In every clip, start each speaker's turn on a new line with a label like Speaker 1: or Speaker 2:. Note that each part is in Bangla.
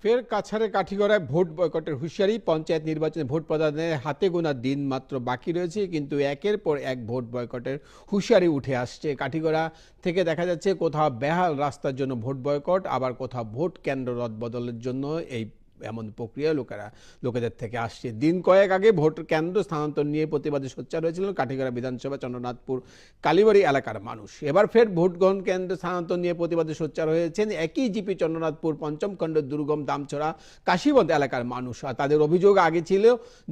Speaker 1: ফের কাছাড়ে কাঠিগড়ায় ভোট বয়কটের হুঁশিয়ারি। পঞ্চায়েত নির্বাচনে ভোট প্রদানের হাতে গোনা দিন মাত্র বাকি রয়েছে, কিন্তু একের পর এক ভোট বয়কটের হুঁশিয়ারি উঠে আসছে। কাঠিগড়া থেকে দেখা যাচ্ছে কোথাও বেহাল রাস্তার জন্য ভোট বয়কট, আবার কোথাও ভোট কেন্দ্র রদবদলের জন্য এই এমন প্রক্রিয়া লোকেদের থেকে আসছে। দিন কয়েক আগে ভোট কেন্দ্র স্থানান্তর নিয়ে প্রতিবাদে সোচ্চার হয়েছিলেন কাঠিগড়া বিধানসভা চন্দ্রনাথপুর কালীবাড়ি এলাকার মানুষ। এবার ফের ভোট গ্রহণ কেন্দ্র স্থানান্তর নিয়ে প্রতিবাদে সোচ্চার হয়েছেন একই জিপি চন্দ্রনাথপুর পঞ্চম খণ্ডের দুর্গম দামছড়া কাশীবন্ধ এলাকার মানুষ। আর তাদের অভিযোগ আগে ছিল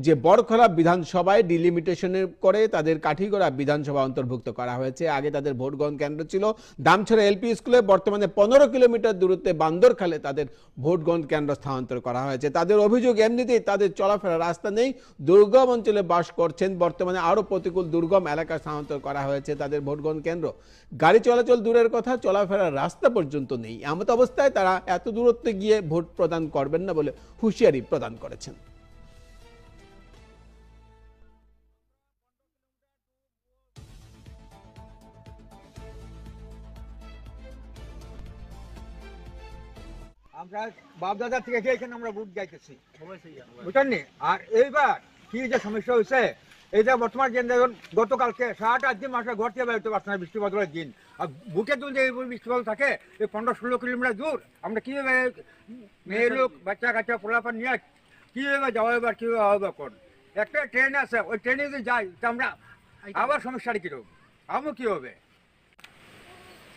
Speaker 1: যে বড়খলা বিধানসভায় ডিলিমিটেশনের করে তাদের কাঠিগড়া বিধানসভা অন্তর্ভুক্ত করা হয়েছে। আগে তাদের ভোট গ্রহণ কেন্দ্র ছিল দামছড়া এলপি স্কুলে, বর্তমানে 15 কিলোমিটার দূরত্বে বান্দরখালে তাদের ভোট গ্রহণ কেন্দ্র স্থানান্তর করা হয়েছে। তাদের অভিযোগ এমনিতেই তাদের চলাফেরার রাস্তা নেই, দুর্গম অঞ্চলে বাস করছেন, বর্তমানে আরো প্রতিকূল দুর্গম এলাকা স্থানান্তর করা হয়েছে তাদের ভোট গ্রহণ কেন্দ্র। গাড়ি চলাচল দূরের কথা, চলাফেরার রাস্তা পর্যন্ত নেই। এমত অবস্থায় তারা এত দূরত্বে গিয়ে ভোট প্রদান করবেন না বলে হুঁশিয়ারি প্রদান করেছেন।
Speaker 2: আমরা বাপদাদা থেকে এখানে আমরা ভোট গাইতেছি, বুঝলেন নি? আর এইবার কি যে সমস্যা হয়েছে, এইটা বর্তমান যে গতকালকে 7-8 মাসে ঘর থেকে বেরোতে পারছে না, বৃষ্টি বাদলের দিন। আর বুকের দুল যে বৃষ্টি বাদল থাকে, এই 15-16 কিলোমিটার দূর আমরা কীভাবে মেয়ে লোক বাচ্চা কাচ্চা পোলাপান নিয়ে কীভাবে যাওয়া এবার কীভাবে হবে? কোন একটা ট্রেন আছে, ওই ট্রেনে যদি যাই তা আমরা আবার সমস্যাটা কীরকম আমার কী হবে?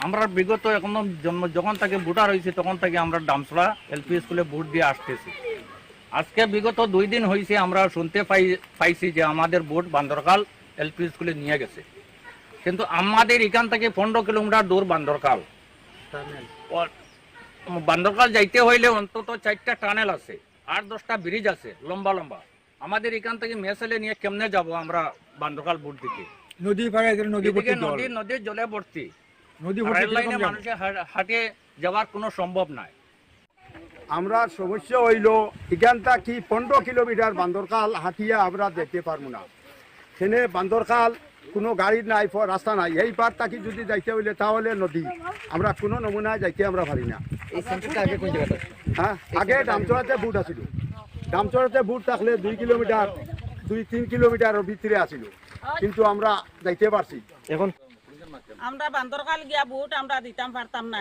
Speaker 3: আমরা বিগত এখনো যখন থেকে ভোটার হয়েছি তখন থেকে আমরা দামছড়া এলপি স্কুলে ভোট দিয়ে আসতেছি। আজকে বিগত 2 দিন হয়েছে আমরা শুনতে পাইছি যে আমাদের ভোট বান্দরকাল এলপি স্কুলে নিয়ে গেছে, কিন্তু আমাদের এখান থেকে 15 কিলোমিটার দূর বান্দরকাল। বান্দরকাল যাইতে হইলে অন্তত 4টা টানেল আছে, 8-10টা ব্রিজ আছে লম্বা লম্বা। আমাদের এখান থেকে মেসেলে নিয়ে কেমনে যাব আমরা বান্দরকাল ভোট দিতে?
Speaker 2: নদী পাড়ে
Speaker 3: নদীর জলে ভর্তি,
Speaker 2: নদী
Speaker 3: রেল লাইনে মানুষের হাঁটে যাওয়ার কোনো সম্ভব নাই।
Speaker 4: আমরা সমস্যা হইল এখানটা কি 15 কিলোমিটার বান্দরকাল হাঁটিয়ে আমরা যেতে পারবো না। সেনে বান্দরকাল কোনো গাড়ি নাই, রাস্তা নাই। এই পার তাকে যদি যাইতে হইলে তাহলে নদী, আমরা কোনো নমুনায় যাইতে আমরা পারি না। হ্যাঁ, আগে দামচড়াতে বুট আছিল, দামচড়াতে বুট থাকলে 2 কিলোমিটার 2-3 কিলোমিটারের ভিতরে আছিল, কিন্তু আমরা যাইতে পারছি। এখন
Speaker 5: আমরা বান্দরকাল গিয়া ভোট আমরা দিতাম পারতাম না।